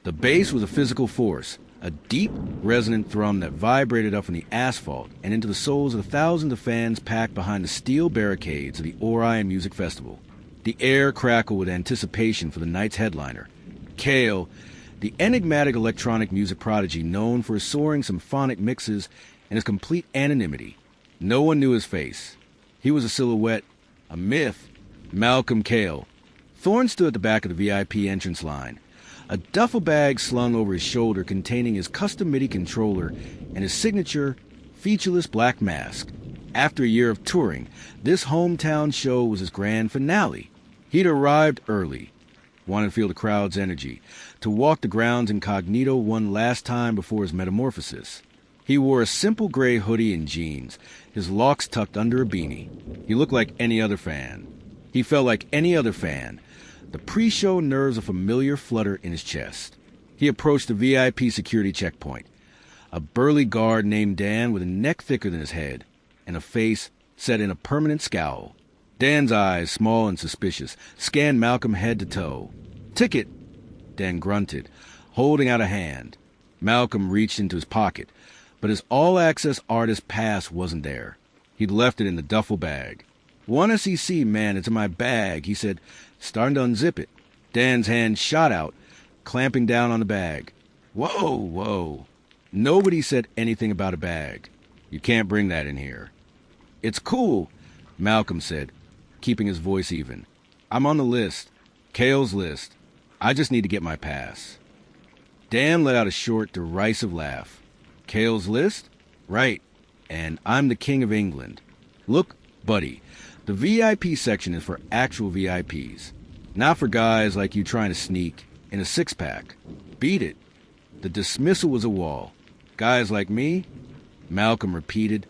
The bass was a physical force, a deep, resonant thrum that vibrated up from the asphalt and into the souls of the thousands of fans packed behind the steel barricades of the Orion Music Festival. The air crackled with anticipation for the night's headliner, Kael, the enigmatic electronic music prodigy known for his soaring symphonic mixes and his complete anonymity. No one knew his face. He was a silhouette, a myth. Malcolm Kael. Thorne stood at the back of the VIP entrance line, a duffel bag slung over his shoulder containing his custom MIDI controller and his signature, featureless black mask. After a year of touring, this hometown show was his grand finale. He'd arrived early, wanted to feel the crowd's energy, to walk the grounds incognito one last time before his metamorphosis. He wore a simple gray hoodie and jeans, his locks tucked under a beanie. He looked like any other fan. He felt like any other fan. The pre-show nerves a familiar flutter in his chest. He approached the VIP security checkpoint. A burly guard named Dan with a neck thicker than his head, and a face set in a permanent scowl. Dan's eyes, small and suspicious, scanned Malcolm head to toe. "Ticket," Dan grunted, holding out a hand. Malcolm reached into his pocket, but his all-access artist pass wasn't there. He'd left it in the duffel bag. "One SEC, man, it's in my bag," he said, starting to unzip it. Dan's hand shot out, clamping down on the bag. Whoa. Nobody said anything about a bag. "You can't bring that in here." "It's cool," Malcolm said, keeping his voice even. "I'm on the list. Kael's list. I just need to get my pass." Dan let out a short, derisive laugh. "Kael's list? Right. And I'm the King of England. Look, buddy, the VIP section is for actual VIPs, not for guys like you trying to sneak in a six-pack. Beat it." The dismissal was a wall. "Guys like me?" Malcolm repeated,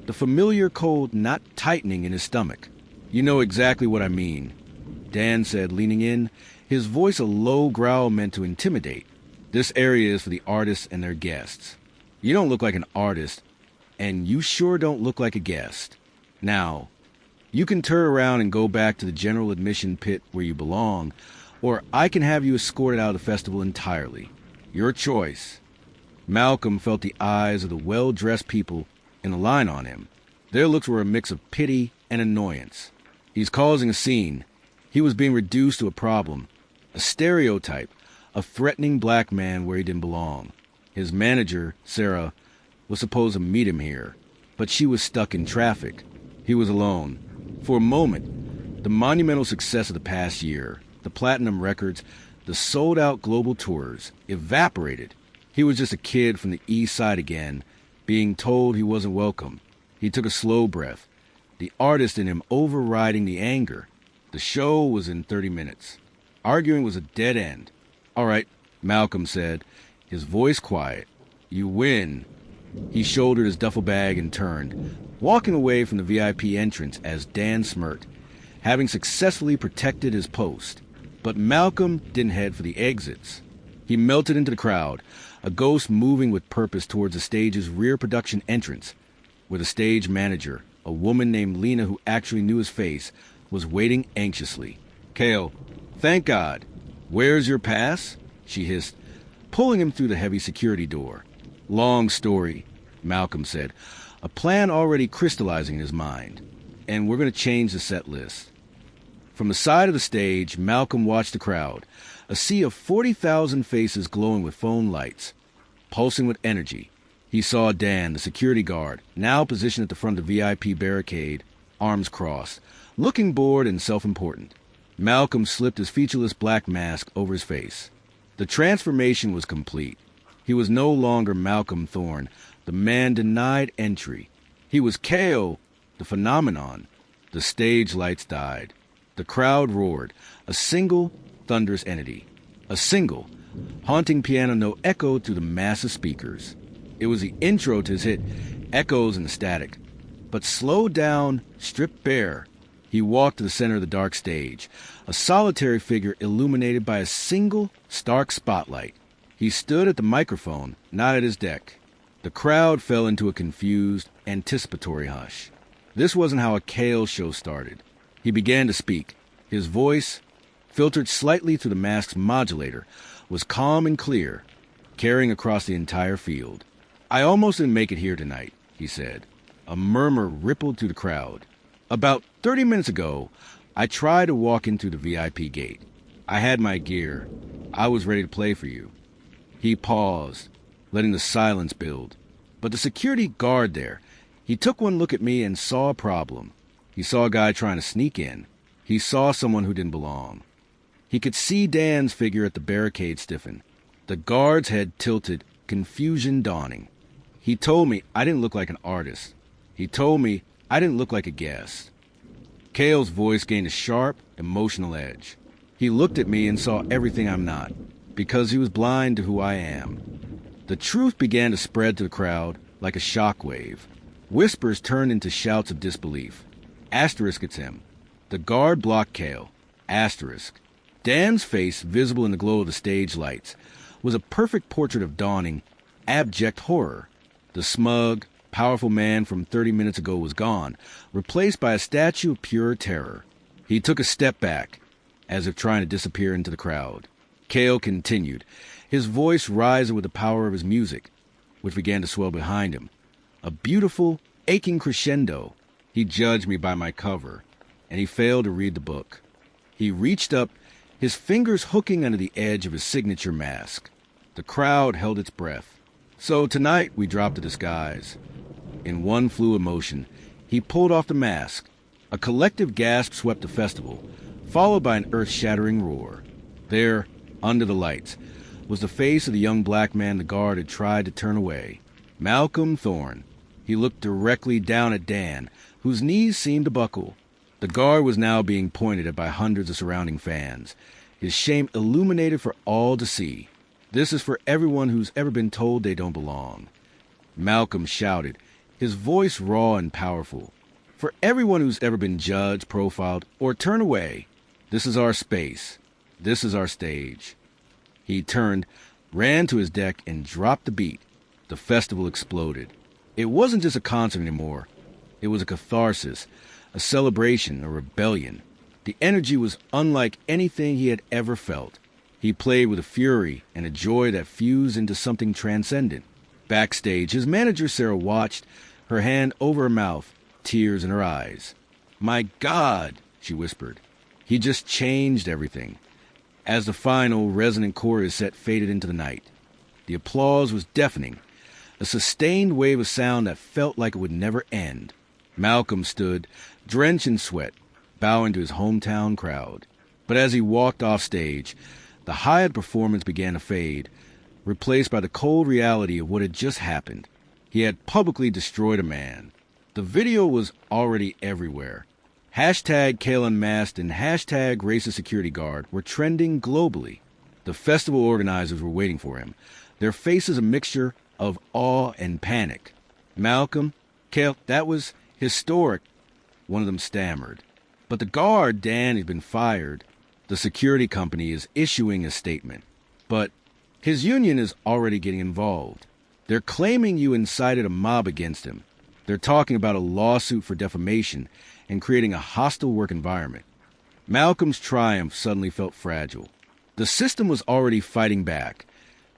the familiar cold not tightening in his stomach. "You know exactly what I mean," Dan said, leaning in, his voice a low growl meant to intimidate. "This area is for the artists and their guests. You don't look like an artist, and you sure don't look like a guest. Now, you can turn around and go back to the general admission pit where you belong, or I can have you escorted out of the festival entirely. Your choice." Malcolm felt the eyes of the well-dressed people in the line on him. Their looks were a mix of pity and annoyance. He's causing a scene. He was being reduced to a problem, a stereotype, a threatening black man where he didn't belong. His manager, Sarah, was supposed to meet him here, but she was stuck in traffic. He was alone. For a moment, the monumental success of the past year, the platinum records, the sold-out global tours, evaporated. He was just a kid from the East Side again, being told he wasn't welcome. He took a slow breath, the artist in him overriding the anger. The show was in 30 minutes. Arguing was a dead end. "All right," Malcolm said, his voice quiet. "You win." He shouldered his duffel bag and turned, walking away from the VIP entrance as Dan smirked, having successfully protected his post. But Malcolm didn't head for the exits. He melted into the crowd, a ghost moving with purpose towards the stage's rear production entrance, where the stage manager, a woman named Lena who actually knew his face, was waiting anxiously. "Kael, thank God. Where's your pass?" she hissed, pulling him through the heavy security door. "Long story," Malcolm said, a plan already crystallizing in his mind. "And we're going to change the set list." From the side of the stage, Malcolm watched the crowd, a sea of 40,000 faces glowing with phone lights, pulsing with energy. He saw Dan, the security guard, now positioned at the front of the VIP barricade, arms crossed, looking bored and self-important. Malcolm slipped his featureless black mask over his face. The transformation was complete. He was no longer Malcolm Thorne, the man denied entry. He was Kael, the phenomenon. The stage lights died. The crowd roared, a single, thunderous entity. A single, haunting piano note echoed through the massive speakers. It was the intro to his hit, Echoes in the Static. But slowed down, stripped bare, he walked to the center of the dark stage, a solitary figure illuminated by a single, stark spotlight. He stood at the microphone, not at his deck. The crowd fell into a confused, anticipatory hush. This wasn't how a Kael show started. He began to speak. His voice, filtered slightly through the mask's modulator, was calm and clear, carrying across the entire field. "I almost didn't make it here tonight," he said. A murmur rippled through the crowd. "About 30 minutes ago, I tried to walk in through the VIP gate. I had my gear. I was ready to play for you." He paused, letting the silence build. But the security guard there, he took one look at me and saw a problem. He saw a guy trying to sneak in. He saw someone who didn't belong. He could see Dan's figure at the barricade stiffen. The guard's head tilted, confusion dawning. He told me I didn't look like an artist. He told me I didn't look like a guest. Kael's voice gained a sharp, emotional edge. He looked at me and saw everything I'm not, because he was blind to who I am. The truth began to spread to the crowd like a shockwave. Whispers turned into shouts of disbelief. Asterisk, it's him. The guard blocked Kael. Asterisk. Dan's face, visible in the glow of the stage lights, was a perfect portrait of dawning, abject horror. The smug, powerful man from 30 minutes ago was gone, replaced by a statue of pure terror. He took a step back, as if trying to disappear into the crowd. Kael continued, his voice rising with the power of his music, which began to swell behind him. A beautiful, aching crescendo. He judged me by my cover, and he failed to read the book. He reached up, his fingers hooking under the edge of his signature mask. The crowd held its breath. So tonight we dropped the disguise. In one fluid motion, he pulled off the mask. A collective gasp swept the festival, followed by an earth-shattering roar. There, under the lights, was the face of the young black man the guard had tried to turn away. Malcolm Thorne. He looked directly down at Dan, whose knees seemed to buckle. The guard was now being pointed at by hundreds of surrounding fans, his shame illuminated for all to see. This is for everyone who's ever been told they don't belong. Malcolm shouted, his voice raw and powerful. For everyone who's ever been judged, profiled, or turned away, this is our space. This is our stage. He turned, ran to his deck, and dropped the beat. The festival exploded. It wasn't just a concert anymore. It was a catharsis, a celebration, a rebellion. The energy was unlike anything he had ever felt. He played with a fury and a joy that fused into something transcendent. Backstage, his manager Sarah watched, her hand over her mouth, tears in her eyes. "My God," she whispered. "He just changed everything." As the final resonant chorus set faded into the night, the applause was deafening, a sustained wave of sound that felt like it would never end. Malcolm stood, drenched in sweat, bowing to his hometown crowd. But as he walked off stage, the high of the performance began to fade, replaced by the cold reality of what had just happened. He had publicly destroyed a man. The video was already everywhere. Hashtag Kael Unmasked and hashtag Racist Security Guard were trending globally. The festival organizers were waiting for him, their faces a mixture of awe and panic. "Malcolm, Kael, that was historic," one of them stammered. "But the guard, Dan, has been fired. The security company is issuing a statement. But his union is already getting involved. They're claiming you incited a mob against him. They're talking about a lawsuit for defamation and creating a hostile work environment." Malcolm's triumph suddenly felt fragile. The system was already fighting back,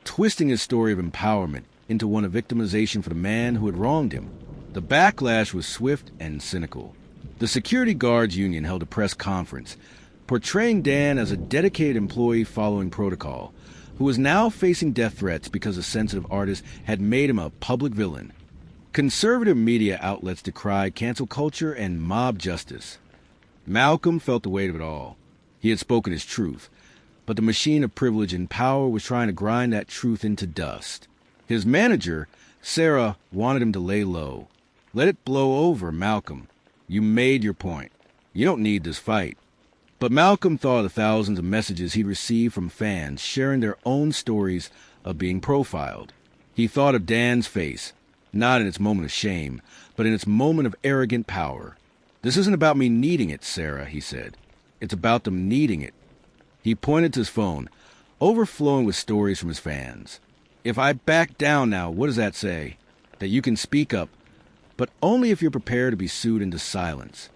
twisting his story of empowerment into one of victimization for the man who had wronged him. The backlash was swift and cynical. The security guards union held a press conference, portraying Dan as a dedicated employee following protocol, who was now facing death threats because a sensitive artist had made him a public villain. Conservative media outlets decried cancel culture and mob justice. Malcolm felt the weight of it all. He had spoken his truth, but the machine of privilege and power was trying to grind that truth into dust. His manager, Sarah, wanted him to lay low. "Let it blow over, Malcolm. You made your point. You don't need this fight." But Malcolm thought of the thousands of messages he'd received from fans sharing their own stories of being profiled. He thought of Dan's face, not in its moment of shame, but in its moment of arrogant power. "This isn't about me needing it, Sarah," he said. "It's about them needing it." He pointed to his phone, overflowing with stories from his fans. "If I back down now, what does that say? That you can speak up, but only if you're prepared to be sued into silence."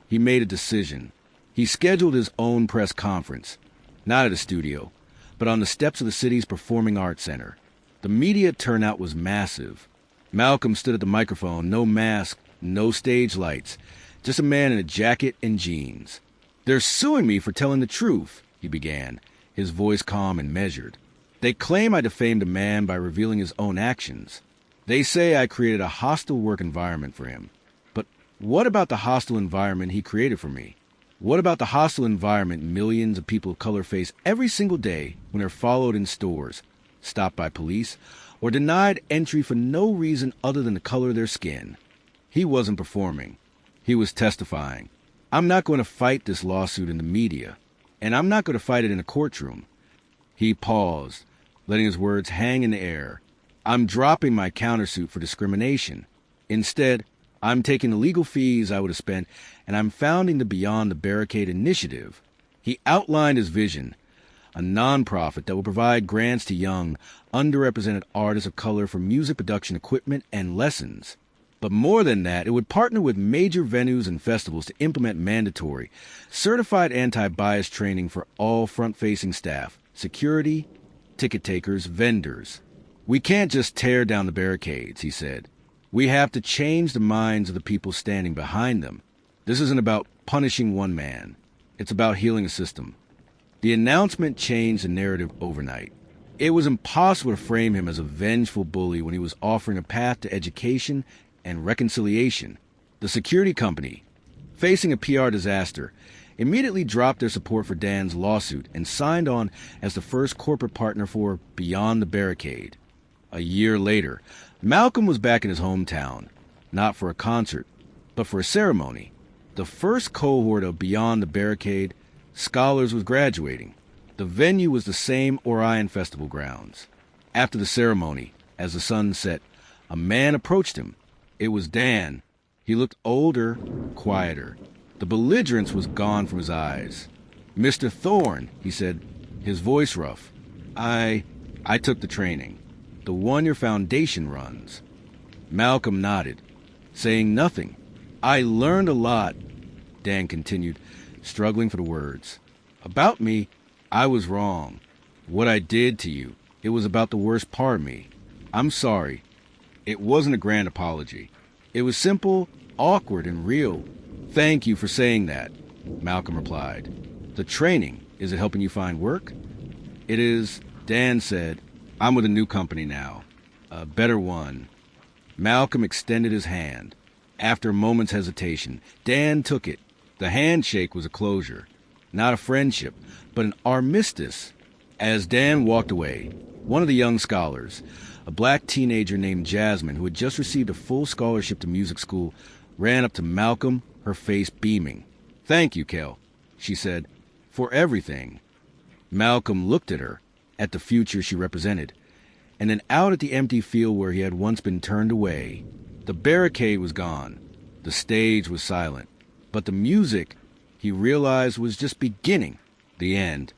He made a decision. He scheduled his own press conference, not at a studio, but on the steps of the city's Performing Arts Center. The media turnout was massive. Malcolm stood at the microphone, no mask, no stage lights, just a man in a jacket and jeans. "They're suing me for telling the truth," he began, his voice calm and measured. "They claim I defamed a man by revealing his own actions. They say I created a hostile work environment for him. But what about the hostile environment he created for me? What about the hostile environment millions of people of color face every single day when they're followed in stores, stopped by police, or denied entry for no reason other than the color of their skin?" He wasn't performing. He was testifying. "I'm not going to fight this lawsuit in the media, and I'm not going to fight it in a courtroom." He paused, letting his words hang in the air. "I'm dropping my countersuit for discrimination. Instead, I'm taking the legal fees I would have spent, and I'm founding the Beyond the Barricade initiative." He outlined his vision, a nonprofit that will provide grants to young, underrepresented artists of color for music production equipment and lessons. But more than that, it would partner with major venues and festivals to implement mandatory, certified anti-bias training for all front-facing staff, security, ticket takers, vendors. "We can't just tear down the barricades," he said. "We have to change the minds of the people standing behind them. This isn't about punishing one man. It's about healing a system." The announcement changed the narrative overnight. It was impossible to frame him as a vengeful bully when he was offering a path to education and reconciliation. The security company, facing a PR disaster, immediately dropped their support for Dan's lawsuit and signed on as the first corporate partner for Beyond the Barricade. A year later, Malcolm was back in his hometown, not for a concert, but for a ceremony. The first cohort of Beyond the Barricade scholars was graduating. The venue was the same Orion Festival grounds. After the ceremony, as the sun set, a man approached him. It was Dan. He looked older, quieter. The belligerence was gone from his eyes. "Mr. Thorne," he said, his voice rough, I took the training. The one your foundation runs." Malcolm nodded, saying nothing. "I learned a lot," Dan continued, struggling for the words. "About me, I was wrong. What I did to you, it was about the worst part of me. I'm sorry. It wasn't a grand apology. It was simple, awkward, and real." "Thank you for saying that," Malcolm replied. "The training, is it helping you find work?" "It is," Dan said. "I'm with a new company now. A better one." Malcolm extended his hand. After a moment's hesitation, Dan took it. The handshake was a closure. Not a friendship, but an armistice. As Dan walked away, one of the young scholars, a black teenager named Jasmine, who had just received a full scholarship to music school, ran up to Malcolm, her face beaming. "Thank you, Kael," she said, "for everything." Malcolm looked at her, at the future she represented, and then out at the empty field where he had once been turned away. The barricade was gone. The stage was silent. But the music, he realized, was just beginning. The end.